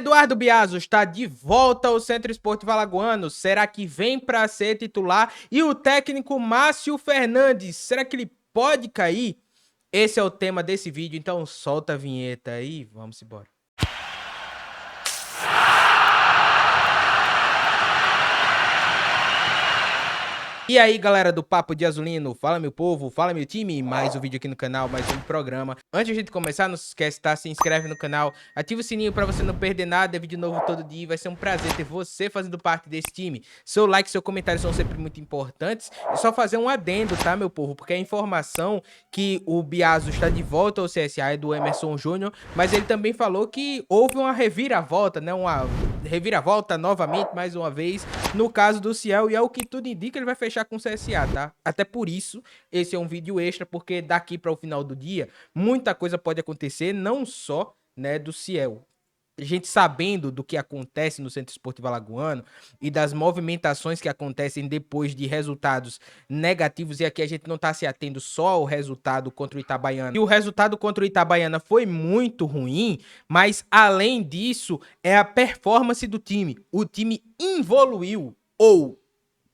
Eduardo Biaso está de volta ao Centro Esportivo Alagoano. Será que vem para ser titular? E o técnico Márcio Fernandes, será que ele pode cair? Esse é o tema desse vídeo, então solta a vinheta aí, vamos embora. E aí, galera do Papo de Azulino, fala meu povo, fala meu time, mais um vídeo aqui no canal, mais um programa. Antes de a gente começar, não se esquece, tá? Se inscreve no canal, ativa o sininho pra você não perder nada, é vídeo novo todo dia, vai ser um prazer ter você fazendo parte desse time. Seu like, seu comentário são sempre muito importantes. E só fazer um adendo, tá, meu povo? Porque a informação que o Biaso está de volta ao CSA é do Emerson Júnior, mas ele também falou que houve uma reviravolta, né? Uma reviravolta novamente, mais uma vez, no caso do Ciel, e é o que tudo indica, ele vai fechar com o CSA, tá? Até por isso, esse é um vídeo extra, porque daqui para o final do dia, muita coisa pode acontecer, não só, né, do Ciel. A gente sabendo do que acontece no Centro Esportivo Alagoano e das movimentações que acontecem depois de resultados negativos, e aqui a gente não tá se atendo só ao resultado contra o Itabaiana. E o resultado contra o Itabaiana foi muito ruim, mas além disso, é a performance do time. O time evoluiu ou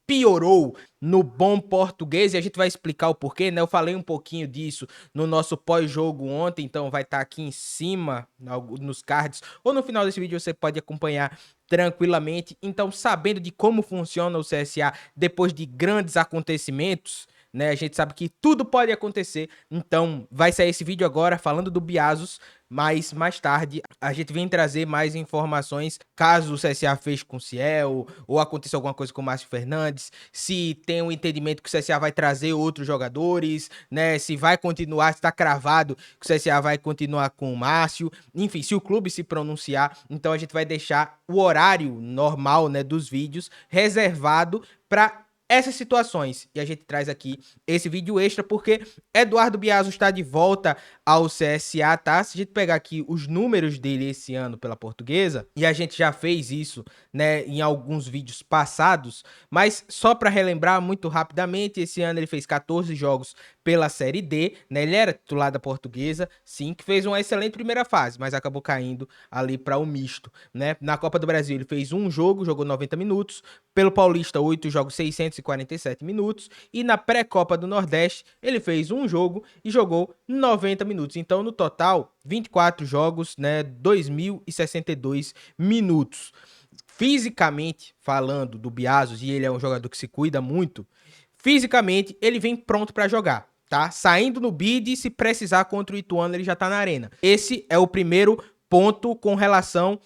piorou no bom português, e a gente vai explicar o porquê, né? Eu falei um pouquinho disso no nosso pós-jogo ontem, então vai estar aqui em cima nos cards, ou no final desse vídeo você pode acompanhar tranquilamente. Então, sabendo de como funciona o CSA depois de grandes acontecimentos, né? A gente sabe que tudo pode acontecer, então vai sair esse vídeo agora falando do Biasos, mas mais tarde a gente vem trazer mais informações caso o CSA feche com o Ciel ou aconteça alguma coisa com o Márcio Fernandes, se tem um entendimento que o CSA vai trazer outros jogadores, né? Se vai continuar, se está cravado que o CSA vai continuar com o Márcio, enfim, se o clube se pronunciar, então a gente vai deixar o horário normal, né, dos vídeos reservado para essas situações. E a gente traz aqui esse vídeo extra porque Eduardo Biaso está de volta ao CSA, tá? Se a gente pegar aqui os números dele esse ano pela Portuguesa, e a gente já fez isso, né, em alguns vídeos passados, mas só para relembrar muito rapidamente, esse ano ele fez 14 jogos pela Série D, né? Ele era titular da Portuguesa, sim, que fez uma excelente primeira fase, mas acabou caindo ali para o misto, né? Na Copa do Brasil ele fez um jogo, jogou 90 minutos, pelo Paulista 8 jogos, 647 minutos, e na pré-copa do Nordeste ele fez um jogo e jogou 90 minutos. Então, no total, 24 jogos, né, 2.062 minutos. Fisicamente falando do Biasos, e ele é um jogador que se cuida muito, fisicamente ele vem pronto para jogar, tá? Saindo no bid, se precisar contra o Ituano, ele já tá na arena. Esse é o primeiro ponto com relação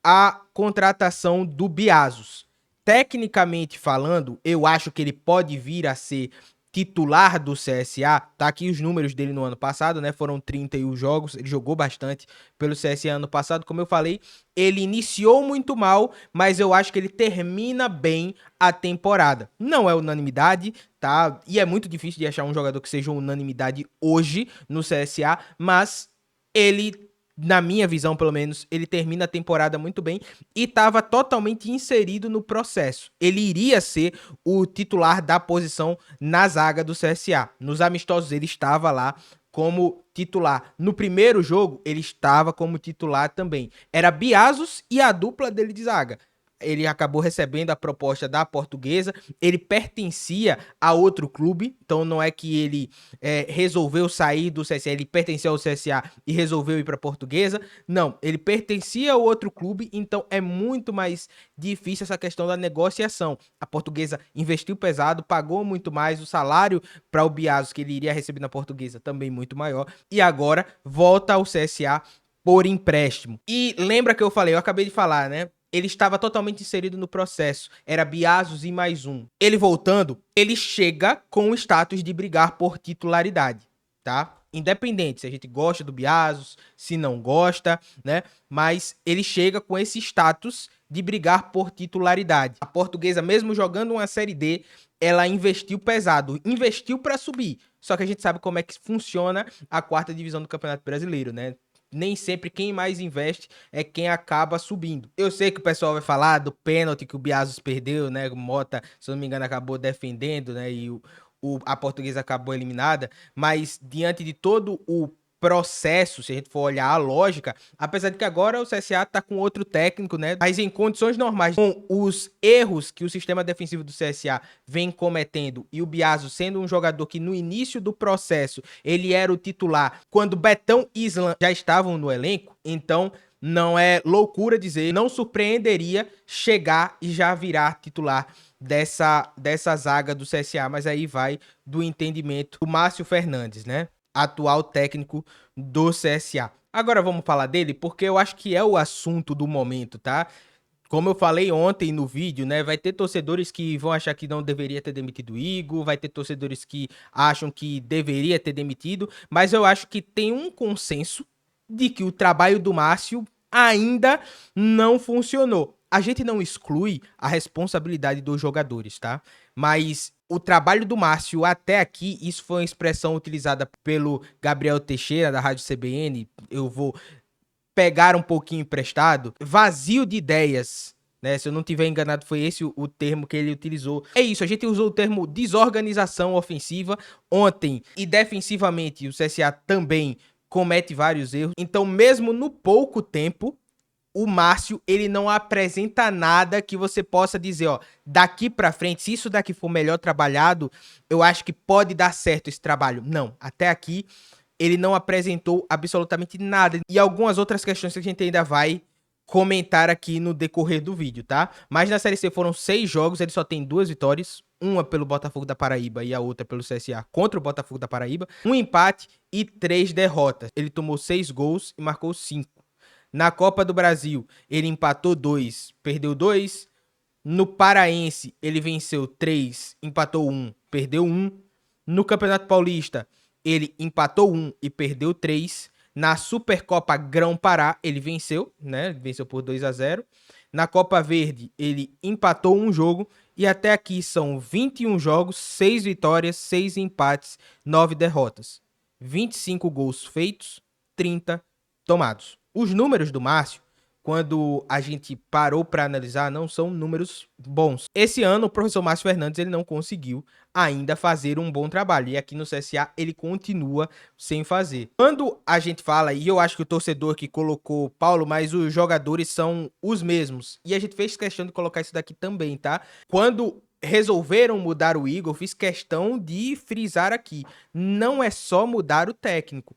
à contratação do Biasos. Tecnicamente falando, eu acho que ele pode vir a ser titular do CSA. Tá aqui os números dele no ano passado, né? Foram 31 jogos, ele jogou bastante pelo CSA ano passado. Como eu falei, ele iniciou muito mal, mas eu acho que ele termina bem a temporada. Não é unanimidade, tá? E é muito difícil de achar um jogador que seja unanimidade hoje no CSA, mas ele, na minha visão, pelo menos, ele termina a temporada muito bem e estava totalmente inserido no processo. Ele iria ser o titular da posição na zaga do CSA. Nos amistosos ele estava lá como titular. No primeiro jogo ele estava como titular também. Era Biasos e a dupla dele de zaga. Ele acabou recebendo a proposta da Portuguesa, ele pertencia a outro clube, então não é que ele resolveu sair do CSA, ele pertencia ao CSA e resolveu ir para a Portuguesa, não, ele pertencia a outro clube, então é muito mais difícil essa questão da negociação. A Portuguesa investiu pesado, pagou muito mais, o salário para o Biasos que ele iria receber na Portuguesa também muito maior, e agora volta ao CSA por empréstimo. E lembra que eu falei, eu acabei de falar, né? Ele estava totalmente inserido no processo. Era Biasos e mais um. Ele voltando, ele chega com o status de brigar por titularidade, tá? Independente se a gente gosta do Biasos, se não gosta, né? Mas ele chega com esse status de brigar por titularidade. A Portuguesa, mesmo jogando uma Série D, ela investiu pesado, investiu para subir. Só que a gente sabe como é que funciona a quarta divisão do Campeonato Brasileiro, né? Nem sempre quem mais investe é quem acaba subindo. Eu sei que o pessoal vai falar do pênalti que o Biasos perdeu, né? O Mota, se eu não me engano, acabou defendendo, né? E a Portuguesa acabou eliminada. Mas diante de todo o processo, se a gente for olhar a lógica, apesar de que agora o CSA tá com outro técnico, né? Mas em condições normais, com os erros que o sistema defensivo do CSA vem cometendo e o Biaso sendo um jogador que no início do processo ele era o titular, quando Betão e Isla já estavam no elenco, então não é loucura dizer, não surpreenderia chegar e já virar titular dessa zaga do CSA, mas aí vai do entendimento do Márcio Fernandes, né? Atual técnico do CSA. Agora vamos falar dele, porque eu acho que é o assunto do momento, tá? Como eu falei ontem no vídeo, né? Vai ter torcedores que vão achar que não deveria ter demitido o Igor, vai ter torcedores que acham que deveria ter demitido, mas eu acho que tem um consenso de que o trabalho do Márcio ainda não funcionou. A gente não exclui a responsabilidade dos jogadores, tá? Mas o trabalho do Márcio até aqui, isso foi uma expressão utilizada pelo Gabriel Teixeira, da Rádio CBN, eu vou pegar um pouquinho emprestado, vazio de ideias, né? Se eu não tiver enganado, foi esse o termo que ele utilizou. É isso, a gente usou o termo desorganização ofensiva ontem e defensivamente o CSA também comete vários erros. Então, mesmo no pouco tempo, o Márcio, ele não apresenta nada que você possa dizer, ó, daqui pra frente, se isso daqui for melhor trabalhado, eu acho que pode dar certo esse trabalho. Não, até aqui ele não apresentou absolutamente nada. E algumas outras questões que a gente ainda vai comentar aqui no decorrer do vídeo, tá? Mas na Série C foram 6 jogos, ele só tem 2 vitórias, uma pelo Botafogo da Paraíba e a outra pelo CSA contra o Botafogo da Paraíba, um empate e 3 derrotas. Ele tomou 6 gols e marcou 5. Na Copa do Brasil, ele empatou 2, perdeu 2. No Paraense, ele venceu 3, empatou 1, perdeu 1. No Campeonato Paulista, ele empatou 1 e perdeu 3. Na Supercopa Grão-Pará, ele venceu, né? Venceu por 2-0. Na Copa Verde, ele empatou um jogo. E até aqui são 21 jogos, 6 vitórias, 6 empates, 9 derrotas. 25 gols feitos, 30 tomados. Os números do Márcio, quando a gente parou para analisar, não são números bons. Esse ano, o professor Márcio Fernandes ele não conseguiu ainda fazer um bom trabalho. E aqui no CSA, ele continua sem fazer. Quando a gente fala, e eu acho que o torcedor que colocou Paulo, mas os jogadores são os mesmos. E a gente fez questão de colocar isso daqui também, tá? Quando resolveram mudar o Igor, eu fiz questão de frisar aqui. Não é só mudar o técnico.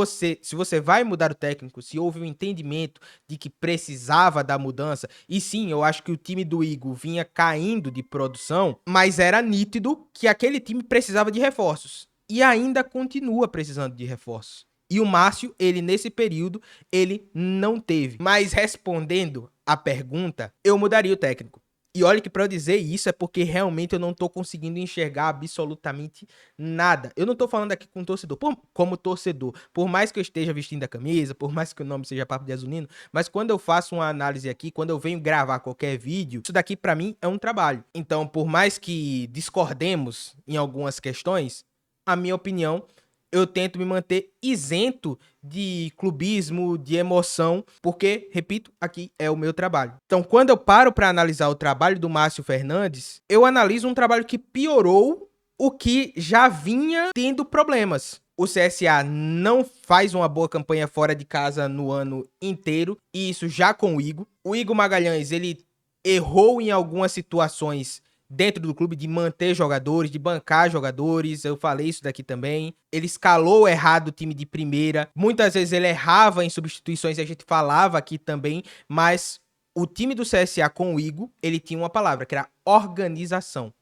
Se você vai mudar o técnico, se houve um entendimento de que precisava da mudança, e sim, eu acho que o time do Igor vinha caindo de produção, mas era nítido que aquele time precisava de reforços. E ainda continua precisando de reforços. E o Márcio, ele nesse período, ele não teve. Mas respondendo a pergunta, eu mudaria o técnico. E olha que pra eu dizer isso é porque realmente eu não tô conseguindo enxergar absolutamente nada. Eu não tô falando aqui com torcedor, como torcedor. Por mais que eu esteja vestindo a camisa, por mais que o nome seja Papo de Azulino, mas quando eu faço uma análise aqui, quando eu venho gravar qualquer vídeo, isso daqui pra mim é um trabalho. Então, por mais que discordemos em algumas questões, a minha opinião, eu tento me manter isento de clubismo, de emoção, porque, repito, aqui é o meu trabalho. Então, quando eu paro para analisar o trabalho do Márcio Fernandes, eu analiso um trabalho que piorou o que já vinha tendo problemas. O CSA não faz uma boa campanha fora de casa no ano inteiro, e isso já com o Igor. O Igor Magalhães, ele errou em algumas situações dentro do clube de manter jogadores, de bancar jogadores, eu falei isso daqui também. Ele escalou errado o time de primeira, muitas vezes ele errava em substituições, e a gente falava aqui também, mas o time do CSA com o Igor, ele tinha uma palavra, que era organização.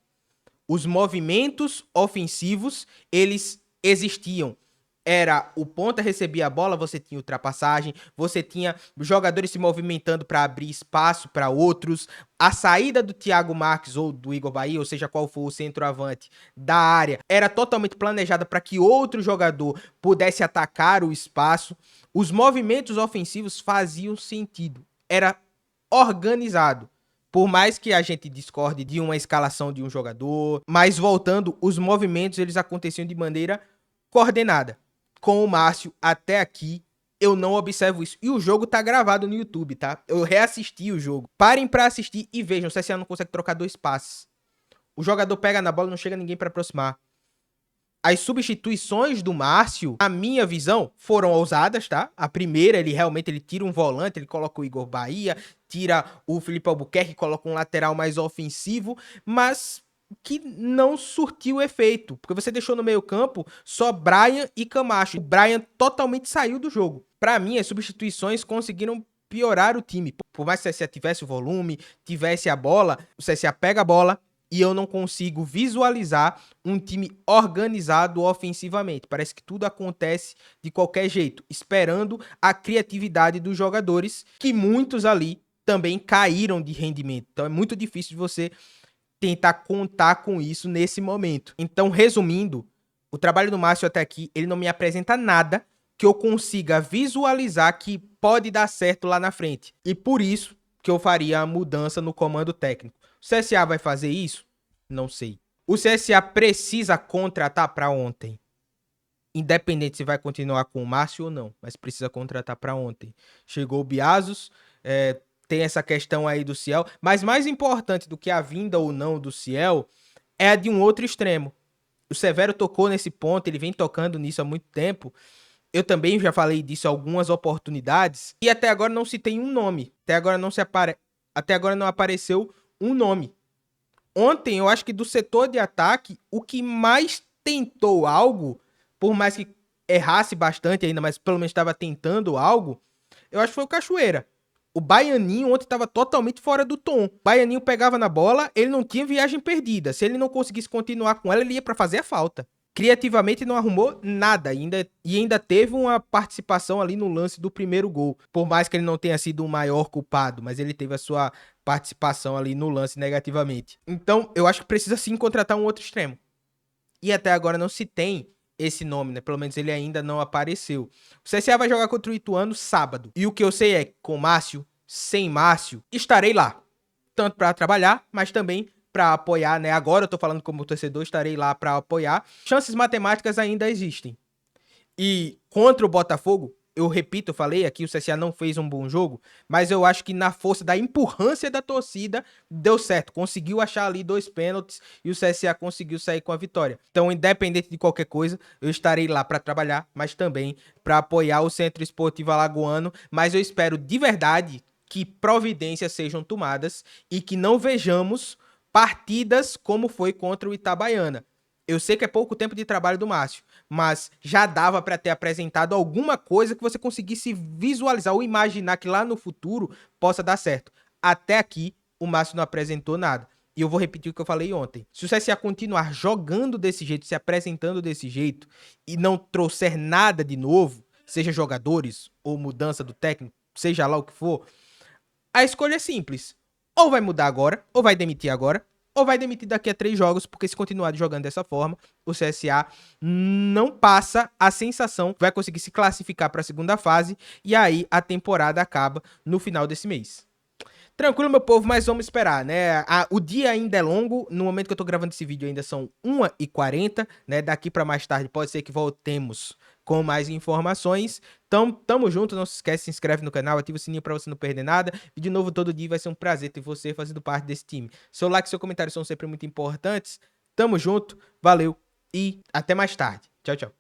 Os movimentos ofensivos, eles existiam. Era o ponta recebia a bola, você tinha ultrapassagem, você tinha jogadores se movimentando para abrir espaço para outros. A saída do Thiago Marques ou do Igor Bahia, ou seja, qual for o centroavante da área, era totalmente planejada para que outro jogador pudesse atacar o espaço. Os movimentos ofensivos faziam sentido. Era organizado. Por mais que a gente discorde de uma escalação de um jogador, mas voltando, os movimentos eles aconteciam de maneira coordenada. Com o Márcio, até aqui, eu não observo isso. E o jogo tá gravado no YouTube, tá? Eu reassisti o jogo. Parem pra assistir e vejam. O CSA não consegue trocar 2 passes. O jogador pega na bola e não chega ninguém pra aproximar. As substituições do Márcio, a minha visão, foram ousadas, tá? A primeira, ele realmente tira um volante, ele coloca o Igor Bahia, tira o Felipe Albuquerque, coloca um lateral mais ofensivo, mas que não surtiu efeito, porque você deixou no meio-campo só Brian e Camacho. O Brian totalmente saiu do jogo. Para mim, as substituições conseguiram piorar o time. Por mais que o CSA tivesse o volume, tivesse a bola, o CSA pega a bola e eu não consigo visualizar um time organizado ofensivamente. Parece que tudo acontece de qualquer jeito, esperando a criatividade dos jogadores, que muitos ali também caíram de rendimento. Então é muito difícil de você tentar contar com isso nesse momento. Então, resumindo, o trabalho do Márcio até aqui, ele não me apresenta nada que eu consiga visualizar que pode dar certo lá na frente. E por isso que eu faria a mudança no comando técnico. O CSA vai fazer isso? Não sei. O CSA precisa contratar para ontem. Independente se vai continuar com o Márcio ou não, mas precisa contratar para ontem. Chegou o Biazos, tem essa questão aí do Ciel, mas mais importante do que a vinda ou não do Ciel é a de um outro extremo. O Severo tocou nesse ponto, ele vem tocando nisso há muito tempo. Eu também já falei disso em algumas oportunidades e até agora não se tem um nome. Até agora não apareceu um nome. Ontem, eu acho que do setor de ataque, o que mais tentou algo, por mais que errasse bastante ainda, mas pelo menos estava tentando algo, eu acho que foi o Cachoeira. O Baianinho ontem estava totalmente fora do tom. O Baianinho pegava na bola, ele não tinha viagem perdida. Se ele não conseguisse continuar com ela, ele ia para fazer a falta. Criativamente não arrumou nada e ainda teve uma participação ali no lance do primeiro gol. Por mais que ele não tenha sido o maior culpado, mas ele teve a sua participação ali no lance negativamente. Então, eu acho que precisa sim contratar um outro extremo. E até agora não se tem esse nome, né? Pelo menos ele ainda não apareceu. O CSA vai jogar contra o Ituano sábado. E o que eu sei é que com Márcio, sem Márcio, estarei lá. Tanto para trabalhar, mas também para apoiar, né? Agora eu tô falando como torcedor, estarei lá para apoiar. Chances matemáticas ainda existem. E contra o Botafogo, eu repito, eu falei aqui, o CSA não fez um bom jogo, mas eu acho que na força da empurrância da torcida, deu certo. Conseguiu achar ali 2 pênaltis e o CSA conseguiu sair com a vitória. Então, independente de qualquer coisa, eu estarei lá para trabalhar, mas também para apoiar o Centro Esportivo Alagoano. Mas eu espero de verdade que providências sejam tomadas e que não vejamos partidas como foi contra o Itabaiana. Eu sei que é pouco tempo de trabalho do Márcio, mas já dava para ter apresentado alguma coisa que você conseguisse visualizar ou imaginar que lá no futuro possa dar certo. Até aqui, o Márcio não apresentou nada. E eu vou repetir o que eu falei ontem. Se o CSA continuar jogando desse jeito, se apresentando desse jeito, e não trouxer nada de novo, seja jogadores ou mudança do técnico, seja lá o que for, a escolha é simples. Ou vai mudar agora, ou vai demitir agora, ou vai demitir daqui a 3 jogos, porque se continuar jogando dessa forma, o CSA não passa a sensação que vai conseguir se classificar para a segunda fase, e aí a temporada acaba no final desse mês. Tranquilo, meu povo, mas vamos esperar, né? O dia ainda é longo, no momento que eu tô gravando esse vídeo ainda são 1h40, né? Daqui para mais tarde pode ser que voltemos com mais informações. Então, tamo junto, não se esquece, se inscreve no canal, ativa o sininho para você não perder nada. Vídeo novo todo dia, vai ser um prazer ter você fazendo parte desse time. Seu like e seu comentário são sempre muito importantes. Tamo junto, valeu e até mais tarde. Tchau, tchau.